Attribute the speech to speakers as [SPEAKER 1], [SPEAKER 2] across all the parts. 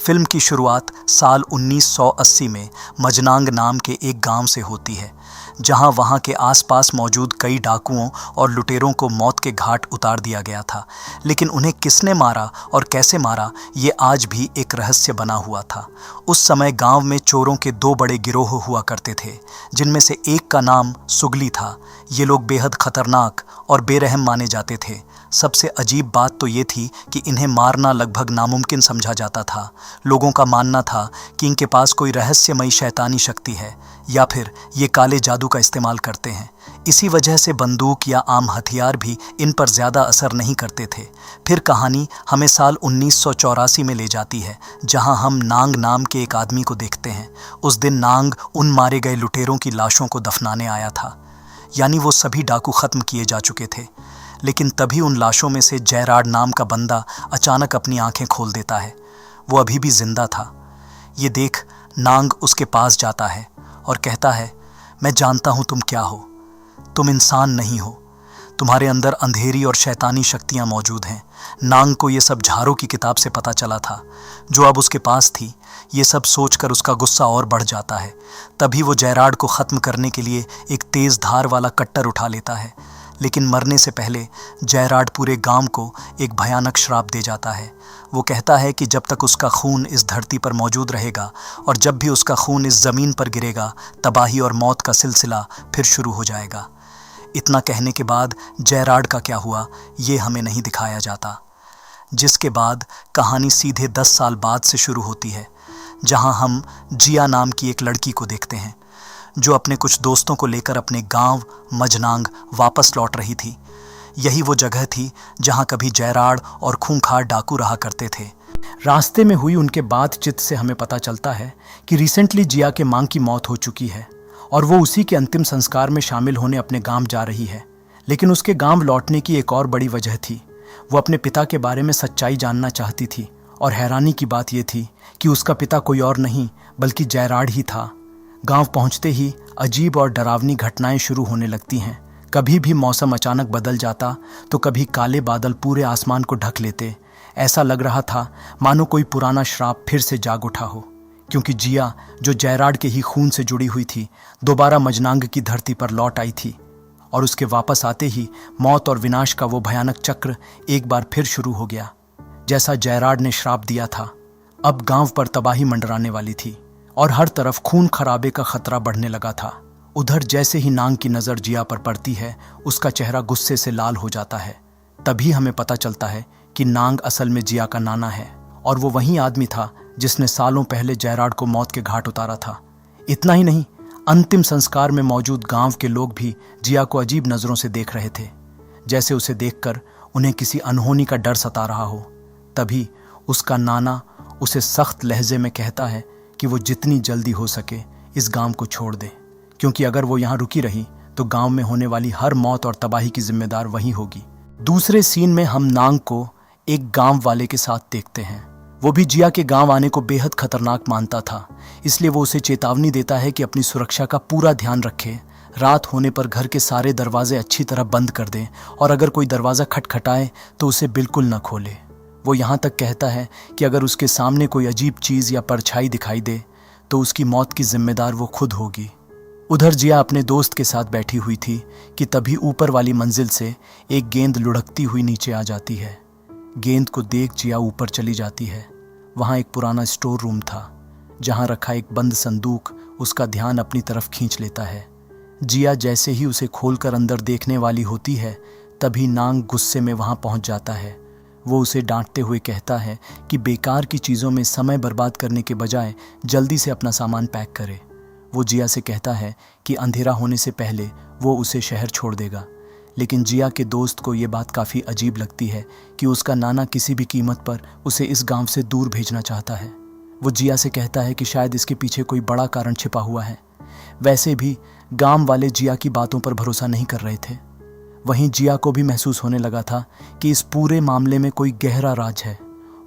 [SPEAKER 1] Film की शुरुआत साल 1980 में मजनांग नाम के एक गांव से होती है, जहां वहां के आसपास मौजूद कई डाकुओं और लुटेरों को मौत के घाट उतार दिया गया था। लेकिन उन्हें किसने मारा और कैसे मारा, ये आज भी एक रहस्य बना हुआ था। उस समय गांव में चोरों के दो बड़े गिरोह हुआ करते थे, जिनमें से एक का नाम सुगली था। ये लोग बेहद खतरनाक और बेरहम माने जाते थे। सबसे अजीब बात तो ये थी कि इन्हें मारना लगभग नामुमकिन समझा जाता था। लोगों का मानना था कि इनके पास कोई रहस्यमयी शैतानी शक्ति है या फिर ये काले जादू का इस्तेमाल करते हैं। इसी वजह से बंदूक या आम हथियार भी इन पर ज़्यादा असर नहीं करते थे। फिर कहानी हमें साल 1984 में ले जाती है, जहां हम नांग नाम के एक आदमी को देखते हैं। उस दिन नांग उन मारे गए लुटेरों की लाशों को दफनाने आया था, यानी वो सभी डाकू ख़त्म किए जा चुके थे। लेकिन तभी उन लाशों में से जयराड नाम का बंदा अचानक अपनी आंखें खोल देता है। वो अभी भी जिंदा था। ये देख नांग उसके पास जाता है और कहता है, मैं जानता हूँ तुम क्या हो। तुम इंसान नहीं हो। तुम्हारे अंदर अंधेरी और शैतानी शक्तियाँ मौजूद हैं। नांग को ये सब झारों की किताब से पता चला था, जो अब उसके पास थी। ये सब सोचकर उसका गुस्सा और बढ़ जाता है। तभी वो जयराड को ख़त्म करने के लिए एक तेज़ धार वाला कट्टर उठा लेता है। लेकिन मरने से पहले जयराड पूरे गांव को एक भयानक श्राप दे जाता है। वो कहता है कि जब तक उसका खून इस धरती पर मौजूद रहेगा और जब भी उसका खून इस ज़मीन पर गिरेगा, तबाही और मौत का सिलसिला फिर शुरू हो जाएगा। इतना कहने के बाद जयराड का क्या हुआ, ये हमें नहीं दिखाया जाता। जिसके बाद कहानी सीधे 10 साल बाद से शुरू होती है, जहां हम जिया नाम की एक लड़की को देखते हैं, जो अपने कुछ दोस्तों को लेकर अपने गांव मजनांग वापस लौट रही थी। यही वो जगह थी जहां कभी जयराड और खूंखार डाकू रहा करते थे। रास्ते में हुई उनके बातचीत से हमें पता चलता है कि रिसेंटली जिया के मां की मौत हो चुकी है और वो उसी के अंतिम संस्कार में शामिल होने अपने गांव जा रही है। लेकिन उसके गांव लौटने की एक और बड़ी वजह थी। वो अपने पिता के बारे में सच्चाई जानना चाहती थी और हैरानी की बात यह थी कि उसका पिता कोई और नहीं बल्कि जयराड ही था। गांव पहुंचते ही अजीब और डरावनी घटनाएं शुरू होने लगती हैं। कभी भी मौसम अचानक बदल जाता तो कभी काले बादल पूरे आसमान को ढक लेते। ऐसा लग रहा था मानो कोई पुराना श्राप फिर से जाग उठा हो, क्योंकि जिया, जो जयराड के ही खून से जुड़ी हुई थी, दोबारा मजनांग की धरती पर लौट आई थी। और उसके वापस आते ही मौत और विनाश का वो भयानक चक्र एक बार फिर शुरू हो गया। जैसा जयराड ने श्राप दिया था, अब गांव पर तबाही मंडराने वाली थी और हर तरफ खून खराबे का खतरा बढ़ने लगा था। उधर जैसे ही नांग की नज़र जिया पर पड़ती है, उसका चेहरा गुस्से से लाल हो जाता है। तभी हमें पता चलता है कि नांग असल में जिया का नाना है और वो वही आदमी था जिसने सालों पहले जयराड को मौत के घाट उतारा था। इतना ही नहीं, अंतिम संस्कार में मौजूद गांव के लोग भी जिया को अजीब नज़रों से देख रहे थे, जैसे उसे देखकर उन्हें किसी अनहोनी का डर सता रहा हो। तभी उसका नाना उसे सख्त लहजे में कहता है कि वो जितनी जल्दी हो सके इस गांव को छोड़ दे, क्योंकि अगर वो यहाँ रुकी रही तो गांव में होने वाली हर मौत और तबाही की जिम्मेदार वही होगी। दूसरे सीन में हम नांग को एक गांव वाले के साथ देखते हैं। वो भी जिया के गांव आने को बेहद खतरनाक मानता था, इसलिए वो उसे चेतावनी देता है कि अपनी सुरक्षा का पूरा ध्यान रखे। रात होने पर घर के सारे दरवाजे अच्छी तरह बंद कर दें और अगर कोई दरवाज़ा खटखटाए तो उसे बिल्कुल न खोले। वो यहाँ तक कहता है कि अगर उसके सामने कोई अजीब चीज़ या परछाई दिखाई दे तो उसकी मौत की जिम्मेदार वो खुद होगी। उधर जिया अपने दोस्त के साथ बैठी हुई थी कि तभी ऊपर वाली मंजिल से एक गेंद लुढ़कती हुई नीचे आ जाती है। गेंद को देख जिया ऊपर चली जाती है। वहाँ एक पुराना स्टोर रूम था, जहाँ रखा एक बंद संदूक उसका ध्यान अपनी तरफ खींच लेता है। जिया जैसे ही उसे खोलकर अंदर देखने वाली होती है, तभी नांग गुस्से में वहाँ पहुँच जाता है। वो उसे डांटते हुए कहता है कि बेकार की चीज़ों में समय बर्बाद करने के बजाय जल्दी से अपना सामान पैक करे। वो जिया से कहता है कि अंधेरा होने से पहले वो उसे शहर छोड़ देगा। लेकिन जिया के दोस्त को ये बात काफ़ी अजीब लगती है कि उसका नाना किसी भी कीमत पर उसे इस गांव से दूर भेजना चाहता है। वो जिया से कहता है कि शायद इसके पीछे कोई बड़ा कारण छिपा हुआ है। वैसे भी गांव वाले जिया की बातों पर भरोसा नहीं कर रहे थे। वहीं जिया को भी महसूस होने लगा था कि इस पूरे मामले में कोई गहरा राज है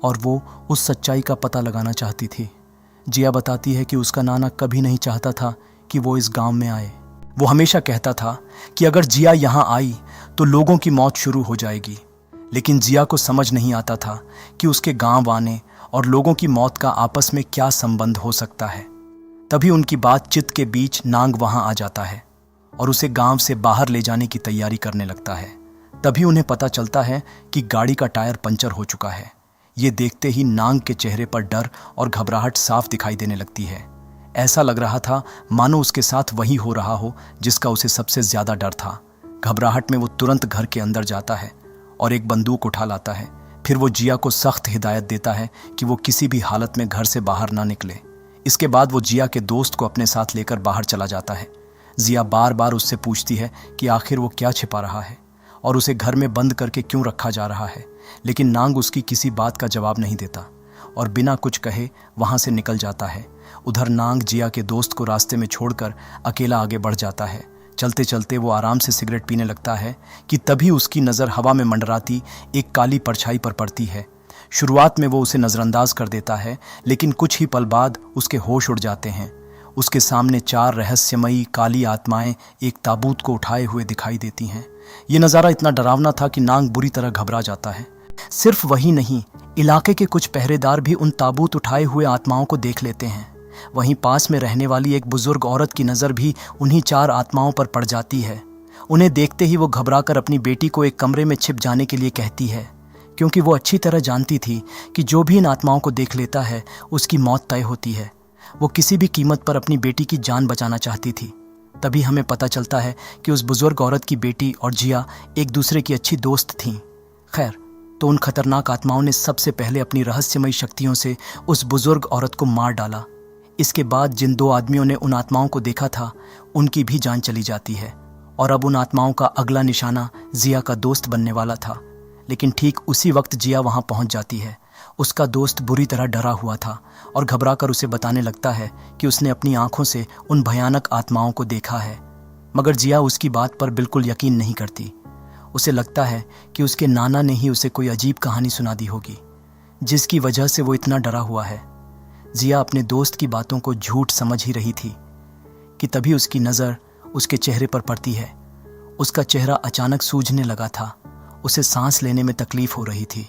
[SPEAKER 1] और वो उस सच्चाई का पता लगाना चाहती थी। जिया बताती है कि उसका नाना कभी नहीं चाहता था कि वो इस गांव में आए। वो हमेशा कहता था कि अगर जिया यहाँ आई तो लोगों की मौत शुरू हो जाएगी। लेकिन जिया को समझ नहीं आता था कि उसके गांव आने और लोगों की मौत का आपस में क्या संबंध हो सकता है। तभी उनकी बातचीत के बीच नांग वहां आ जाता है और उसे गांव से बाहर ले जाने की तैयारी करने लगता है। तभी उन्हें पता चलता है कि गाड़ी का टायर पंचर हो चुका है। ये देखते ही नांग के चेहरे पर डर और घबराहट साफ दिखाई देने लगती है। ऐसा लग रहा था मानो उसके साथ वही हो रहा हो जिसका उसे सबसे ज्यादा डर था। घबराहट में वो तुरंत घर के अंदर जाता है और एक बंदूक उठा लाता है। फिर वो जिया को सख्त हिदायत देता है कि वो किसी भी हालत में घर से बाहर ना निकले। इसके बाद वो जिया के दोस्त को अपने साथ लेकर बाहर चला जाता है। जिया बार बार उससे पूछती है कि आखिर वो क्या छिपा रहा है और उसे घर में बंद करके क्यों रखा जा रहा है, लेकिन नांग उसकी किसी बात का जवाब नहीं देता और बिना कुछ कहे वहां से निकल जाता है। उधर नांग जिया के दोस्त को रास्ते में छोड़कर अकेला आगे बढ़ जाता है। चलते चलते वो आराम से सिगरेट पीने लगता है कि तभी उसकी नज़र हवा में मंडराती एक काली परछाई पर पड़ती है। शुरुआत में वो उसे नज़रअंदाज कर देता है, लेकिन कुछ ही पल बाद उसके होश उड़ जाते हैं। उसके सामने 4 रहस्यमयी काली आत्माएं एक ताबूत को उठाए हुए दिखाई देती हैं। ये नज़ारा इतना डरावना था कि नांग बुरी तरह घबरा जाता है। सिर्फ वही नहीं, इलाके के कुछ पहरेदार भी उन ताबूत उठाए हुए आत्माओं को देख लेते हैं। वहीं पास में रहने वाली एक बुजुर्ग औरत की नज़र भी उन्हीं 4 आत्माओं पर पड़ जाती है। उन्हें देखते ही वो घबराकर अपनी बेटी को एक कमरे में छिप जाने के लिए कहती है, क्योंकि वो अच्छी तरह जानती थी कि जो भी इन आत्माओं को देख लेता है उसकी मौत तय होती है। वो किसी भी कीमत पर अपनी बेटी की जान बचाना चाहती थी। तभी हमें पता चलता है कि उस बुजुर्ग औरत की बेटी और जिया एक दूसरे की अच्छी दोस्त थीं। खैर, तो उन खतरनाक आत्माओं ने सबसे पहले अपनी रहस्यमयी शक्तियों से उस बुजुर्ग औरत को मार डाला। इसके बाद जिन 2 आदमियों ने उन आत्माओं को देखा था उनकी भी जान चली जाती है और अब उन आत्माओं का अगला निशाना जिया का दोस्त बनने वाला था। लेकिन ठीक उसी वक्त जिया वहां पहुंच जाती है। उसका दोस्त बुरी तरह डरा हुआ था और घबराकर उसे बताने लगता है कि उसने अपनी आंखों से उन भयानक आत्माओं को देखा है। मगर जिया उसकी बात पर बिल्कुल यकीन नहीं करती। उसे लगता है कि उसके नाना ने ही उसे कोई अजीब कहानी सुना दी होगी, जिसकी वजह से वो इतना डरा हुआ है। जिया अपने दोस्त की बातों को झूठ समझ ही रही थी कि तभी उसकी नज़र उसके चेहरे पर पड़ती है। उसका चेहरा अचानक सूजने लगा था। उसे सांस लेने में तकलीफ हो रही थी।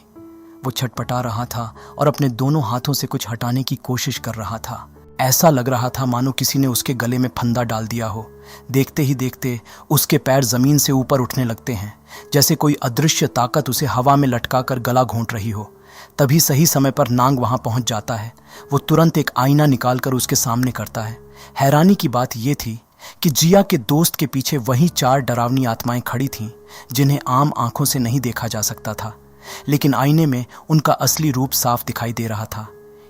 [SPEAKER 1] वो छटपटा रहा था और अपने दोनों हाथों से कुछ हटाने की कोशिश कर रहा था। ऐसा लग रहा था मानो किसी ने उसके गले में फंदा डाल दिया हो। देखते ही देखते उसके पैर जमीन से ऊपर उठने लगते हैं, जैसे कोई अदृश्य ताकत उसे हवा में लटकाकर गला घोंट रही हो। तभी सही समय पर नांग वहां पहुंच जाता है। वो तुरंत एक आईना निकालकर उसके सामने करता है। हैरानी की बात यह थी कि जिया के दोस्त के पीछे वही 4 डरावनी आत्माएं खड़ी थीं, जिन्हें आम आंखों से नहीं देखा जा सकता था, लेकिन आईने में उनका असली रूप साफ दिखाई दे रहा था।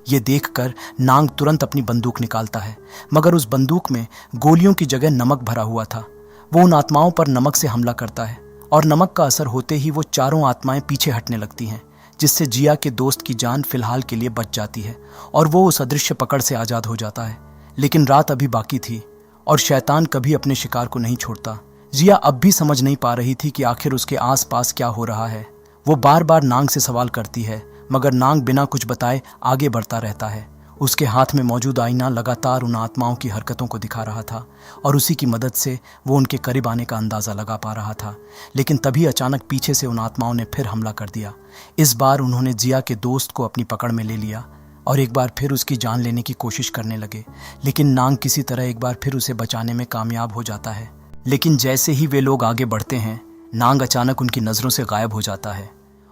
[SPEAKER 1] ये देखकर नांग तुरंत अपनी बंदूक निकालता है, मगर उस बंदूक में गोलियों की जगह नमक भरा हुआ था। वो उन आत्माओं पर नमक से हमला करता है और नमक का असर होते ही वो चारों आत्माएं पीछे हटने लगती हैं, जिससे जिया के दोस्त की जान फिलहाल के लिए बच जाती है और वो उस अदृश्य पकड़ से आज़ाद हो जाता है। लेकिन रात अभी बाकी थी और शैतान कभी अपने शिकार को नहीं छोड़ता। जिया अब भी समझ नहीं पा रही थी कि आखिर उसके आसपास क्या हो रहा है। वो बार बार नांग से सवाल करती है, मगर नांग बिना कुछ बताए आगे बढ़ता रहता है। उसके हाथ में मौजूद आईना लगातार उन आत्माओं की हरकतों को दिखा रहा था और उसी की मदद से वो उनके करीब आने का अंदाज़ा लगा पा रहा था। लेकिन तभी अचानक पीछे से उन आत्माओं ने फिर हमला कर दिया। इस बार उन्होंने जिया के दोस्त को अपनी पकड़ में ले लिया और एक बार फिर उसकी जान लेने की कोशिश करने लगे। लेकिन नांग किसी तरह एक बार फिर उसे बचाने में कामयाब हो जाता है। लेकिन जैसे ही वे लोग आगे बढ़ते हैं, नांग अचानक उनकी नज़रों से गायब हो जाता है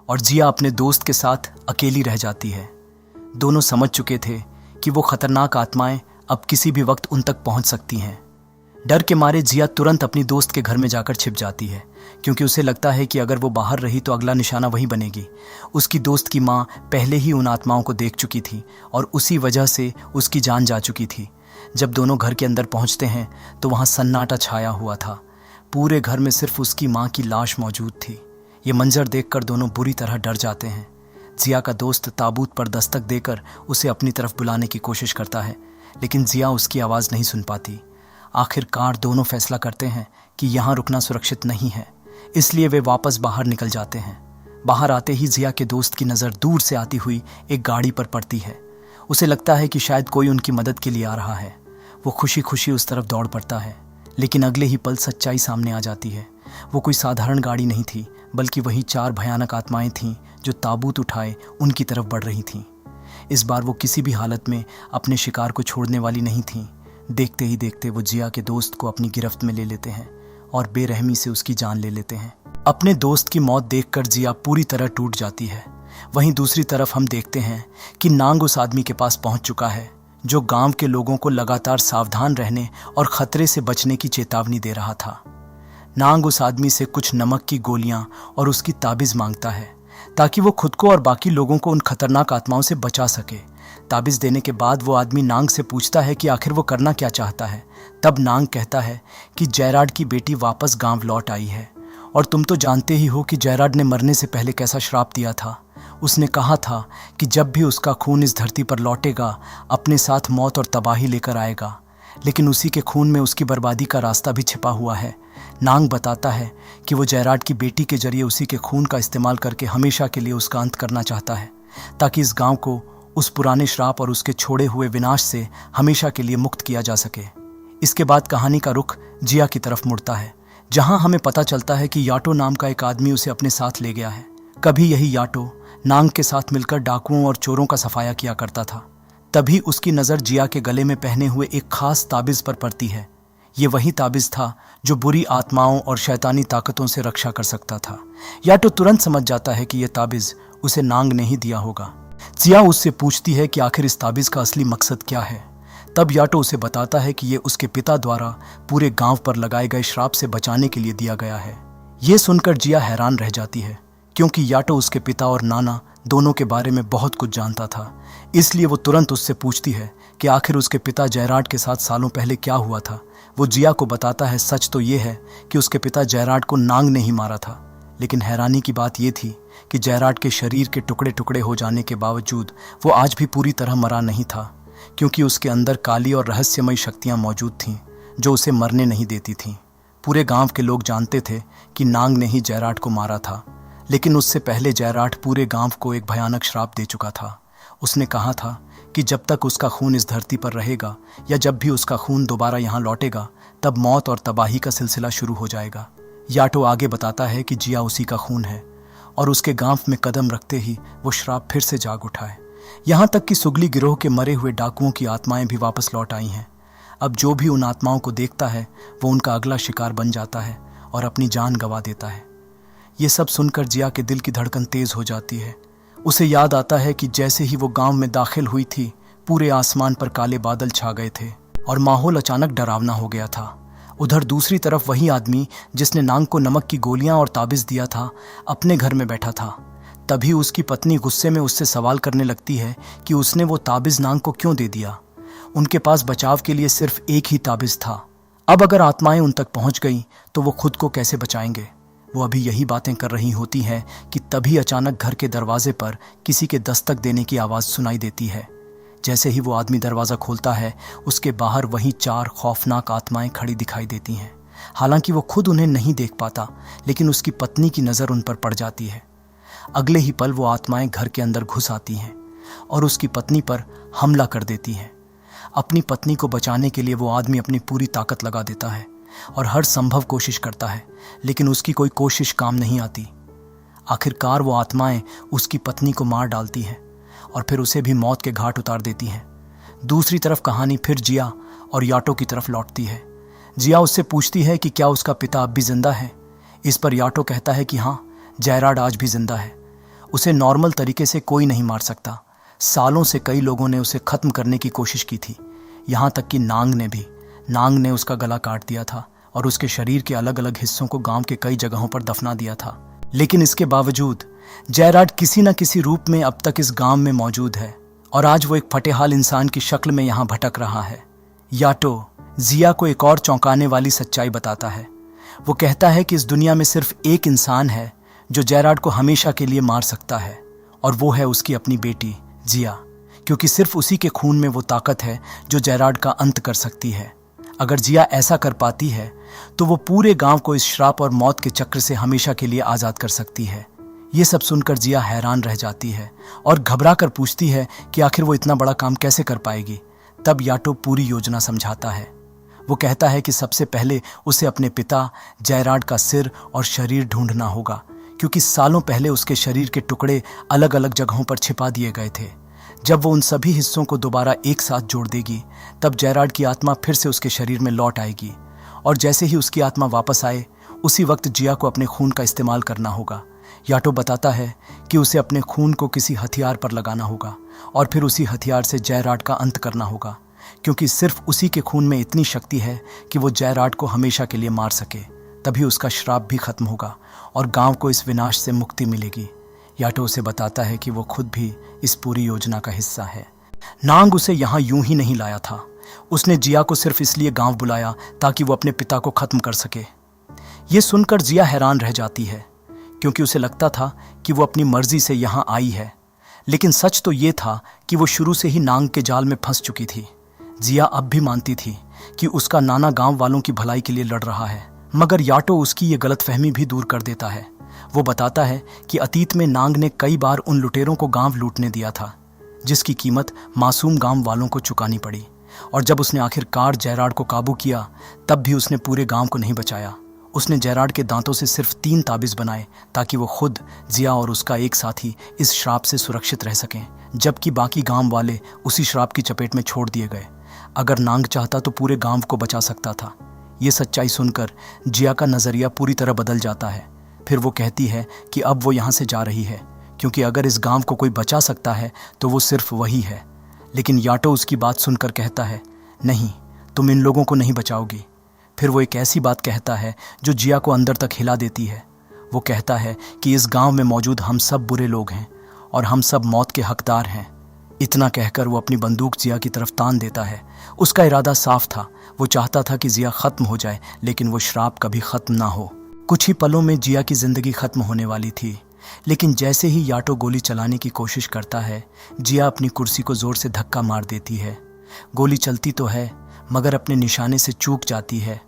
[SPEAKER 1] और जिया अपने दोस्त के साथ अकेली रह जाती है। दोनों समझ चुके थे कि वो खतरनाक आत्माएं अब किसी भी वक्त उन तक पहुंच सकती हैं। डर के मारे जिया तुरंत अपनी दोस्त के घर में जाकर छिप जाती है, क्योंकि उसे लगता है कि अगर वो बाहर रही तो अगला निशाना वही बनेगी। उसकी दोस्त की माँ पहले ही उन आत्माओं को देख चुकी थी और उसी वजह से उसकी जान जा चुकी थी। जब दोनों घर के अंदर पहुंचते हैं तो वहाँ सन्नाटा छाया हुआ था। पूरे घर में सिर्फ उसकी माँ की लाश मौजूद थी। ये मंजर देखकर दोनों बुरी तरह डर जाते हैं। जिया का दोस्त ताबूत पर दस्तक देकर उसे अपनी तरफ बुलाने की कोशिश करता है, लेकिन जिया उसकी आवाज़ नहीं सुन पाती। आखिरकार दोनों फैसला करते हैं कि यहाँ रुकना सुरक्षित नहीं है, इसलिए वे वापस बाहर निकल जाते हैं। बाहर आते ही जिया के दोस्त की नज़र दूर से आती हुई एक गाड़ी पर पड़ती है। उसे लगता है कि शायद कोई उनकी मदद के लिए आ रहा है। वो खुशी खुशी उस तरफ दौड़ पड़ता है, लेकिन अगले ही पल सच्चाई सामने आ जाती है। वो कोई साधारण गाड़ी नहीं थी, बल्कि वही 4 भयानक आत्माएं थीं जो ताबूत उठाए उनकी तरफ बढ़ रही थीं। इस बार वो किसी भी हालत में अपने शिकार को छोड़ने वाली नहीं थीं। देखते ही देखते वो जिया के दोस्त को अपनी गिरफ्त में ले लेते हैं और बेरहमी से उसकी जान ले लेते हैं। अपने दोस्त की मौत देखकर जिया पूरी तरह टूट जाती है। वहीं दूसरी तरफ हम देखते हैं कि नांग उस आदमी के पास पहुंच चुका है जो गांव के लोगों को लगातार सावधान रहने और खतरे से बचने की चेतावनी दे रहा था। नांग उस आदमी से कुछ नमक की गोलियां और उसकी ताबीज़ मांगता है ताकि वो खुद को और बाकी लोगों को उन खतरनाक आत्माओं से बचा सके। ताबीज़ देने के बाद वो आदमी नांग से पूछता है कि आखिर वो करना क्या चाहता है। तब नांग कहता है कि जयराड की बेटी वापस गांव लौट आई है और तुम तो जानते ही हो कि जयराड ने मरने से पहले कैसा श्राप दिया था। उसने कहा था कि जब भी उसका खून इस धरती पर लौटेगा अपने साथ मौत और तबाही लेकर आएगा, लेकिन उसी के खून में उसकी बर्बादी का रास्ता भी छिपा हुआ है। नांग बताता है कि वो जयराड की बेटी के जरिए उसी के खून का इस्तेमाल करके हमेशा के लिए उसका अंत करना चाहता है ताकि इस गांव को उस पुराने श्राप और उसके छोड़े हुए विनाश से हमेशा के लिए मुक्त किया जा सके। इसके बाद कहानी का रुख जिया की तरफ मुड़ता है, जहां हमें पता चलता है कि याटो नाम का एक आदमी उसे अपने साथ ले गया है। कभी यही याटो नांग के साथ मिलकर डाकुओं और चोरों का सफाया किया करता था। तभी उसकी नज़र जिया के गले में पहने हुए एक खास ताबीज़ पर पड़ती है। ये वही ताबीज़ था जो बुरी आत्माओं और शैतानी ताकतों से रक्षा कर सकता था। याटो तुरंत समझ जाता है कि यह ताबीज़ उसे नांग ने ही दिया होगा। जिया उससे पूछती है कि आखिर इस ताबीज़ का असली मकसद क्या है। तब याटो उसे बताता है कि ये उसके पिता द्वारा पूरे गांव पर लगाए गए श्राप से बचाने के लिए दिया गया है। ये सुनकर जिया हैरान रह जाती है, क्योंकि याटो उसके पिता और नाना दोनों के बारे में बहुत कुछ जानता था। इसलिए वो तुरंत उससे पूछती है कि आखिर उसके पिता जयराड के साथ सालों पहले क्या हुआ था। वो जिया को बताता है सच तो ये है कि उसके पिता जयराड को नांग ने ही मारा था, लेकिन हैरानी की बात ये थी कि जयराड के शरीर के टुकड़े टुकड़े हो जाने के बावजूद वो आज भी पूरी तरह मरा नहीं था, क्योंकि उसके अंदर काली और रहस्यमयी शक्तियाँ मौजूद थीं जो उसे मरने नहीं देती थीं। पूरे गांव के लोग जानते थे कि नांग ने ही जयराड को मारा था, लेकिन उससे पहले जयराड पूरे गांव को एक भयानक श्राप दे चुका था। उसने कहा था कि जब तक उसका खून इस धरती पर रहेगा या जब भी उसका खून दोबारा यहाँ लौटेगा, तब मौत और तबाही का सिलसिला शुरू हो जाएगा। याटो आगे बताता है कि जिया उसी का खून है और उसके गांव में कदम रखते ही वो श्राप फिर से जाग उठा है। यहाँ तक कि सुगली गिरोह के मरे हुए डाकुओं की आत्माएं भी वापस लौट आई हैं। अब जो भी उन आत्माओं को देखता है वो उनका अगला शिकार बन जाता है और अपनी जान गंवा देता है। ये सब सुनकर जिया के दिल की धड़कन तेज हो जाती है। उसे याद आता है कि जैसे ही वो गांव में दाखिल हुई थी, पूरे आसमान पर काले बादल छा गए थे और माहौल अचानक डरावना हो गया था। उधर दूसरी तरफ वही आदमी जिसने नांग को नमक की गोलियां और ताबीज़ दिया था, अपने घर में बैठा था। तभी उसकी पत्नी गुस्से में उससे सवाल करने लगती है कि उसने वो ताबीज़ नांग को क्यों दे दिया। उनके पास बचाव के लिए सिर्फ एक ही ताबीज़ था। अब अगर आत्माएं उन तक पहुंच गई तो वो खुद को कैसे बचाएंगे। वो अभी यही बातें कर रही होती हैं कि तभी अचानक घर के दरवाजे पर किसी के दस्तक देने की आवाज़ सुनाई देती है। जैसे ही वो आदमी दरवाज़ा खोलता है, उसके बाहर वहीं 4 खौफनाक आत्माएं खड़ी दिखाई देती हैं। हालांकि वो खुद उन्हें नहीं देख पाता, लेकिन उसकी पत्नी की नज़र उन पर पड़ जाती है। अगले ही पल वो आत्माएं घर के अंदर घुस आती हैं और उसकी पत्नी पर हमला कर देती हैं। अपनी पत्नी को बचाने के लिए वो आदमी अपनी पूरी ताकत लगा देता है और हर संभव कोशिश करता है, लेकिन उसकी कोई कोशिश काम नहीं आती। आखिरकार वो आत्माएं उसकी पत्नी को मार डालती हैं और फिर उसे भी मौत के घाट उतार देती हैं। दूसरी तरफ कहानी फिर जिया और याटो की तरफ लौटती है। जिया उससे पूछती है कि क्या उसका पिता अब भी जिंदा है। इस पर याटो कहता है कि हाँ, जयराड आज भी जिंदा है। उसे नॉर्मल तरीके से कोई नहीं मार सकता। सालों से कई लोगों ने उसे खत्म करने की कोशिश की थी, यहाँ तक कि नांग ने उसका गला काट दिया था और उसके शरीर के अलग अलग हिस्सों को गांव के कई जगहों पर दफना दिया था। लेकिन इसके बावजूद जयराड किसी न किसी रूप में अब तक इस गांव में मौजूद है और आज वो एक फटेहाल इंसान की शक्ल में यहाँ भटक रहा है। याटो जिया को एक और चौंकाने वाली सच्चाई बताता है। वो कहता है कि इस दुनिया में सिर्फ एक इंसान है जो जयराड को हमेशा के लिए मार सकता है, और वो है उसकी अपनी बेटी जिया, क्योंकि सिर्फ उसी के खून में वो ताकत है जो जयराड का अंत कर सकती है। अगर जिया ऐसा कर पाती है तो वो पूरे गांव को इस श्राप और मौत के चक्र से हमेशा के लिए आज़ाद कर सकती है। ये सब सुनकर जिया हैरान रह जाती है और घबरा कर पूछती है कि आखिर वो इतना बड़ा काम कैसे कर पाएगी। तब याटो पूरी योजना समझाता है। वो कहता है कि सबसे पहले उसे अपने पिता जयराड का सिर और शरीर ढूंढना होगा, क्योंकि सालों पहले उसके शरीर के टुकड़े अलग अलग जगहों पर छिपा दिए गए थे। जब वो उन सभी हिस्सों को दोबारा एक साथ जोड़ देगी तब जेराड की आत्मा फिर से उसके शरीर में लौट आएगी, और जैसे ही उसकी आत्मा वापस आए उसी वक्त जिया को अपने खून का इस्तेमाल करना होगा। याटो बताता है कि उसे अपने खून को किसी हथियार पर लगाना होगा और फिर उसी हथियार से जेराड का अंत करना होगा, क्योंकि सिर्फ उसी के खून में इतनी शक्ति है कि वो जेराड को हमेशा के लिए मार सके। तभी उसका श्राप भी खत्म होगा और गांव को इस विनाश से मुक्ति मिलेगी। याटो उसे बताता है कि वो खुद भी इस पूरी योजना का हिस्सा है। नांग उसे यहाँ यूं ही नहीं लाया था। उसने जिया को सिर्फ इसलिए गांव बुलाया ताकि वो अपने पिता को खत्म कर सके। ये सुनकर जिया हैरान रह जाती है, क्योंकि उसे लगता था कि वो अपनी मर्जी से यहाँ आई है, लेकिन सच तो ये था कि वो शुरू से ही नांग के जाल में फंस चुकी थी। जिया अब भी मानती थी कि उसका नाना गांव वालों की भलाई के लिए लड़ रहा है, मगर याटो उसकी ये गलतफहमी भी दूर कर देता है। वो बताता है कि अतीत में नांग ने कई बार उन लुटेरों को गांव लूटने दिया था, जिसकी कीमत मासूम गांव वालों को चुकानी पड़ी, और जब उसने आखिरकार जेराड को काबू किया तब भी उसने पूरे गांव को नहीं बचाया। उसने जेराड के दांतों से सिर्फ 3 ताबीज बनाए ताकि वो खुद, जिया और उसका एक साथी इस श्राप से सुरक्षित रह सकें, जबकि बाकी गांव वाले उसी श्राप की चपेट में छोड़ दिए गए। अगर नांग चाहता तो पूरे गांव को बचा सकता था। ये सच्चाई सुनकर जिया का नज़रिया पूरी तरह बदल जाता है। फिर वो कहती है कि अब वो यहाँ से जा रही है, क्योंकि अगर इस गांव को कोई बचा सकता है तो वो सिर्फ वही है। लेकिन याटो उसकी बात सुनकर कहता है, नहीं, तुम इन लोगों को नहीं बचाओगी। फिर वो एक ऐसी बात कहता है जो जिया को अंदर तक हिला देती है। वो कहता है कि इस गांव में मौजूद हम सब बुरे लोग हैं और हम सब मौत के हकदार हैं। इतना कहकर वो अपनी बंदूक जिया की तरफ तान देता है। उसका इरादा साफ था, वो चाहता था कि जिया खत्म हो जाए, लेकिन वो श्राप कभी खत्म ना हो। कुछ ही पलों में जिया की जिंदगी खत्म होने वाली थी, लेकिन जैसे ही याटो गोली चलाने की कोशिश करता है, जिया अपनी कुर्सी को जोर से धक्का मार देती है। गोली चलती तो है, मगर अपने निशाने से चूक जाती है।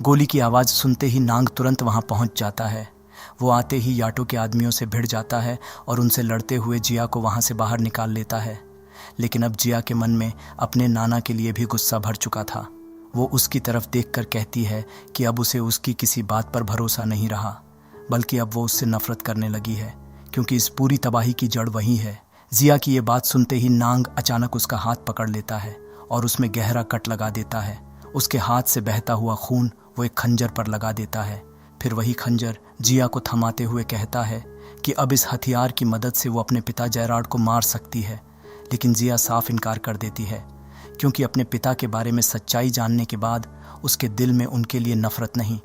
[SPEAKER 1] गोली की आवाज़ सुनते ही नांग तुरंत वहां पहुंच जाता है। वो आते ही याटो के आदमियों से भिड़ जाता है और उनसे लड़ते हुए जिया को वहां से बाहर निकाल लेता है। लेकिन अब जिया के मन में अपने नाना के लिए भी गुस्सा भर चुका था। वो उसकी तरफ देखकर कहती है कि अब उसे उसकी किसी बात पर भरोसा नहीं रहा, बल्कि अब वो उससे नफरत करने लगी है, क्योंकि इस पूरी तबाही की जड़ वही है। जिया की ये बात सुनते ही नांग अचानक उसका हाथ पकड़ लेता है और उसमें गहरा कट लगा देता है। उसके हाथ से बहता हुआ खून वो एक खंजर पर लगा देता है। फिर वही खंजर जिया को थमाते हुए कहता है कि अब इस हथियार की मदद से वो अपने पिता जेराड को मार सकती है। लेकिन जिया साफ इनकार कर देती है, क्योंकि अपने पिता के बारे में सच्चाई जानने के बाद उसके दिल में उनके लिए नफरत नहीं,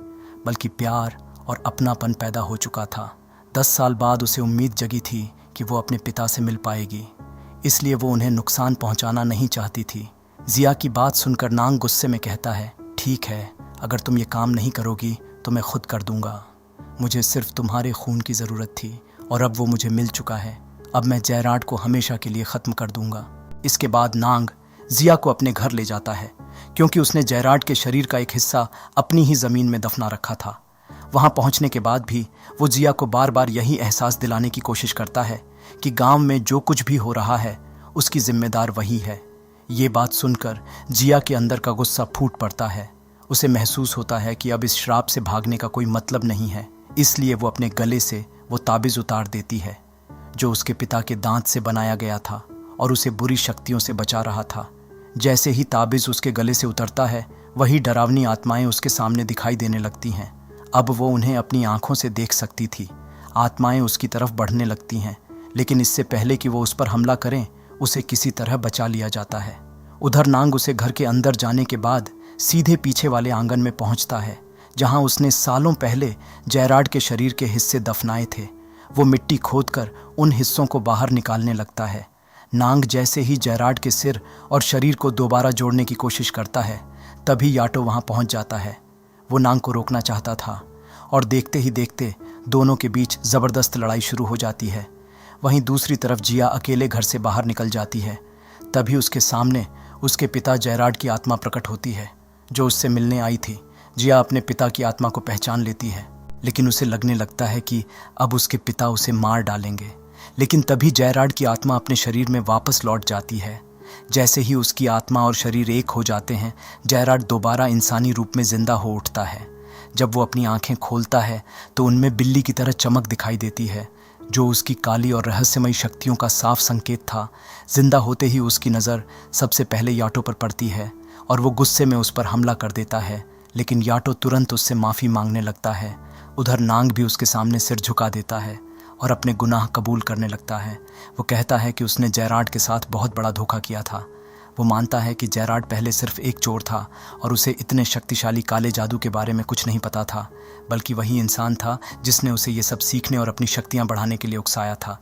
[SPEAKER 1] बल्कि प्यार और अपनापन पैदा हो चुका था। 10 साल बाद उसे उम्मीद जगी थी कि वो अपने पिता से मिल पाएगी, इसलिए वो उन्हें नुकसान पहुंचाना नहीं चाहती थी। जिया की बात सुनकर नांग गुस्से में कहता है, ठीक है, अगर तुम ये काम नहीं करोगी तो मैं खुद कर दूंगा। मुझे सिर्फ तुम्हारे खून की ज़रूरत थी और अब वो मुझे मिल चुका है। अब मैं जेराड को हमेशा के लिए ख़त्म कर दूंगा। इसके बाद नांग जिया को अपने घर ले जाता है, क्योंकि उसने जेराड के शरीर का एक हिस्सा अपनी ही ज़मीन में दफना रखा था। वहाँ पहुँचने के बाद भी वो जिया को बार बार यही एहसास दिलाने की कोशिश करता है कि गांव में जो कुछ भी हो रहा है उसकी जिम्मेदार वही है। ये बात सुनकर जिया के अंदर का गुस्सा फूट पड़ता है। उसे महसूस होता है कि अब इस श्राप से भागने का कोई मतलब नहीं है, इसलिए वो अपने गले से वो ताबीज़ उतार देती है जो उसके पिता के दांत से बनाया गया था और उसे बुरी शक्तियों से बचा रहा था। जैसे ही ताबीज़ उसके गले से उतरता है, वही डरावनी आत्माएं उसके सामने दिखाई देने लगती हैं। अब वो उन्हें अपनी आंखों से देख सकती थी। आत्माएं उसकी तरफ बढ़ने लगती हैं, लेकिन इससे पहले कि वो उस पर हमला करें, उसे किसी तरह बचा लिया जाता है। उधर नांग उसे घर के अंदर जाने के बाद सीधे पीछे वाले आंगन में पहुंचता है, जहां उसने सालों पहले जेराड के शरीर के हिस्से दफनाए थे। वो मिट्टी खोदकर उन हिस्सों को बाहर निकालने लगता है। नांग जैसे ही जेराड के सिर और शरीर को दोबारा जोड़ने की कोशिश करता है, तभी याटो वहां पहुंच जाता है। वो नांग को रोकना चाहता था और देखते ही देखते दोनों के बीच ज़बरदस्त लड़ाई शुरू हो जाती है। वहीं दूसरी तरफ जिया अकेले घर से बाहर निकल जाती है। तभी उसके सामने उसके पिता जेराड की आत्मा प्रकट होती है, जो उससे मिलने आई थी। जिया अपने पिता की आत्मा को पहचान लेती है, लेकिन उसे लगने लगता है कि अब उसके पिता उसे मार डालेंगे। लेकिन तभी जेराड की आत्मा अपने शरीर में वापस लौट जाती है। जैसे ही उसकी आत्मा और शरीर एक हो जाते हैं, जेराड दोबारा इंसानी रूप में जिंदा हो उठता है। जब वो अपनी आंखें खोलता है तो उनमें बिल्ली की तरह चमक दिखाई देती है, जो उसकी काली और रहस्यमयी शक्तियों का साफ संकेत था। जिंदा होते ही उसकी नज़र सबसे पहले याटो पर पड़ती है और वो गुस्से में उस पर हमला कर देता है, लेकिन याटो तुरंत उससे माफ़ी मांगने लगता है। उधर नांग भी उसके सामने सिर झुका देता है और अपने गुनाह कबूल करने लगता है। वो कहता है कि उसने जेरार्ड के साथ बहुत बड़ा धोखा किया था। वो मानता है कि जेरार्ड पहले सिर्फ एक चोर था और उसे इतने शक्तिशाली काले जादू के बारे में कुछ नहीं पता था, बल्कि वही इंसान था जिसने उसे ये सब सीखने और अपनी शक्तियाँ बढ़ाने के लिए उकसाया था।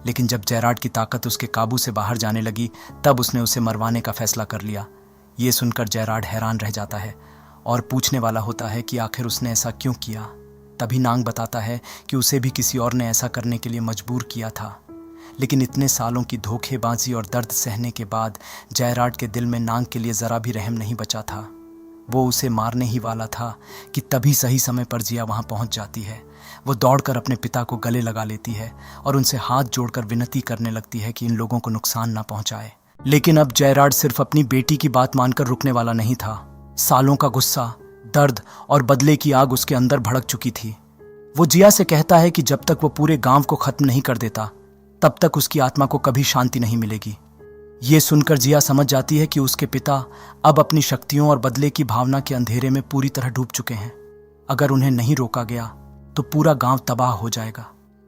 [SPEAKER 1] लेकिन जब जेरार्ड की ताकत उसके काबू से बाहर जाने लगी, तब उसने उसे मरवाने का फैसला कर लिया। ये सुनकर जेरार्ड हैरान रह जाता है और पूछने वाला होता है कि आखिर उसने ऐसा क्यों किया। तभी नांग बताता है कि उसे भी किसी और ने ऐसा करने के लिए मजबूर किया था। लेकिन इतने सालों की धोखेबाजी और दर्द सहने के बाद जेरार्ड के दिल में नांग के लिए ज़रा भी रहम नहीं बचा था। वो उसे मारने ही वाला था कि तभी सही समय पर जिया वहाँ पहुँच जाती है। वो दौड़कर अपने पिता को गले लगा लेती है और उनसे हाथ जोड़कर विनती करने लगती है कि इन लोगों को नुकसान ना पहुँचाए। लेकिन अब जेरार्ड सिर्फ अपनी बेटी की बात मानकर रुकने वाला नहीं था। सालों का गुस्सा, दर्द और बदले की आग उसके अंदर भड़क चुकी थी। वो जिया से कहता है कि जब तक वो पूरे गांव को खत्म नहीं कर देता, तब तक उसकी आत्मा को कभी शांति नहीं मिलेगी। ये सुनकर जिया समझ जाती है कि उसके पिता अब अपनी शक्तियों और बदले की भावना के अंधेरे में पूरी तरह डूब चुके हैं। अगर उन्हें नहीं रोका गया तो पूरा गांव तबाह हो जाएगा।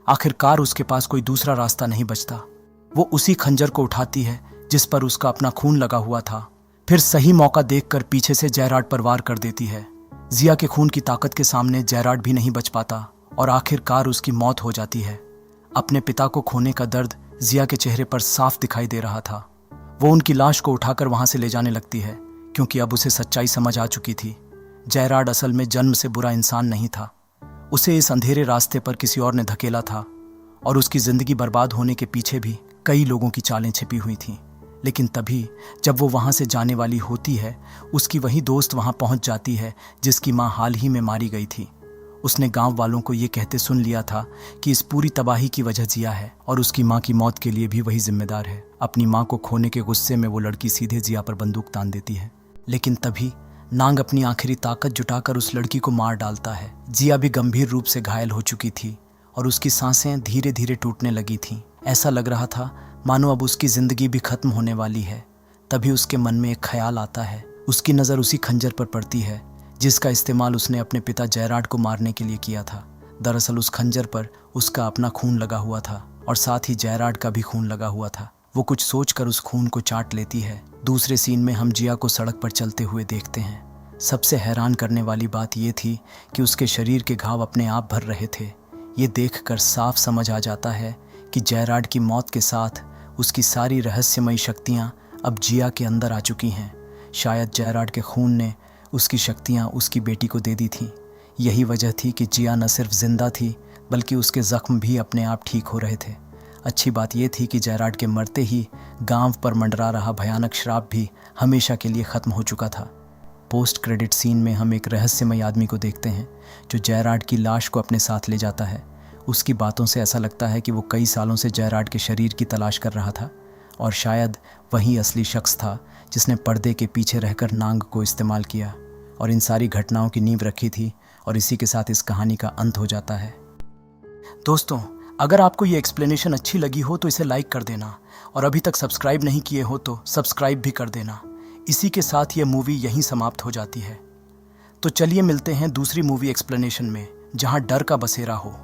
[SPEAKER 1] आखिरकार उसके पास कोई दूसरा रास्ता नहीं बचता। वो उसी खंजर को उठाती है जिस पर उसका अपना खून लगा हुआ था। फिर सही मौका देखकर पीछे से जेरार्ड पर वार कर देती है। जिया के खून की ताकत के सामने जेरार्ड भी नहीं बच पाता और आखिरकार उसकी मौत हो जाती है। अपने पिता को खोने का दर्द जिया के चेहरे पर साफ दिखाई दे रहा था। वो उनकी लाश को उठाकर वहां से ले जाने लगती है, क्योंकि अब उसे सच्चाई समझ आ चुकी थी। जेरार्ड असल में जन्म से बुरा इंसान नहीं था। उसे इस अंधेरे रास्ते पर किसी और ने धकेला था और उसकी जिंदगी बर्बाद होने के पीछे भी कई लोगों की चालें छिपी हुई थीं। लेकिन तभी जब वो वहाँ से जाने वाली होती है, उसकी वही दोस्त वहाँ पहुँच जाती है जिसकी माँ हाल ही में मारी गई थी। उसने गांव वालों को ये कहते सुन लिया था कि इस पूरी तबाही की वजह जिया है और उसकी माँ की मौत के लिए भी वही जिम्मेदार है। अपनी माँ को खोने के गुस्से में वो लड़की सीधे जिया पर बंदूक तान देती है। लेकिन तभी नांग अपनी आखिरी ताकत जुटाकर उस लड़की को मार डालता है। जिया भी गंभीर रूप से घायल हो चुकी थी और उसकी सांसें धीरे धीरे टूटने लगी थीं। ऐसा लग रहा था मानो अब उसकी जिंदगी भी खत्म होने वाली है। तभी उसके मन में एक ख्याल आता है। उसकी नज़र उसी खंजर पर पड़ती है जिसका इस्तेमाल उसने अपने पिता जेरार्ड को मारने के लिए किया था। दरअसल उस खंजर पर उसका अपना खून लगा हुआ था और साथ ही जेरार्ड का भी खून लगा हुआ था। वो कुछ सोचकर उस खून को चाट लेती है। दूसरे सीन में हम जिया को सड़क पर चलते हुए देखते हैं। सबसे हैरान करने वाली बात ये थी कि उसके शरीर के घाव अपने आप भर रहे थे। ये देखकर साफ समझ आ जाता है कि जेरार्ड की मौत के साथ उसकी सारी रहस्यमयी शक्तियाँ अब जिया के अंदर आ चुकी हैं। शायद जेरार्ड के खून ने उसकी शक्तियाँ उसकी बेटी को दे दी थीं। यही वजह थी कि जिया न सिर्फ जिंदा थी, बल्कि उसके ज़ख्म भी अपने आप ठीक हो रहे थे। अच्छी बात यह थी कि जेरार्ड के मरते ही गांव पर मंडरा रहा भयानक श्राप भी हमेशा के लिए ख़त्म हो चुका था। पोस्ट क्रेडिट सीन में हम एक रहस्यमय आदमी को देखते हैं जो जेरार्ड की लाश को अपने साथ ले जाता है। उसकी बातों से ऐसा लगता है कि वो कई सालों से जेरार्ड के शरीर की तलाश कर रहा था और शायद वही असली शख्स था जिसने पर्दे के पीछे रहकर नांग को इस्तेमाल किया और इन सारी घटनाओं की नींव रखी थी। और इसी के साथ इस कहानी का अंत हो जाता है। दोस्तों, अगर आपको ये एक्सप्लेनेशन अच्छी लगी हो तो इसे लाइक कर देना और अभी तक सब्सक्राइब नहीं किए हो तो सब्सक्राइब भी कर देना। इसी के साथ ये मूवी यहीं समाप्त हो जाती है। तो चलिए मिलते हैं दूसरी मूवी एक्सप्लेनेशन में, जहाँ डर का बसेरा हो।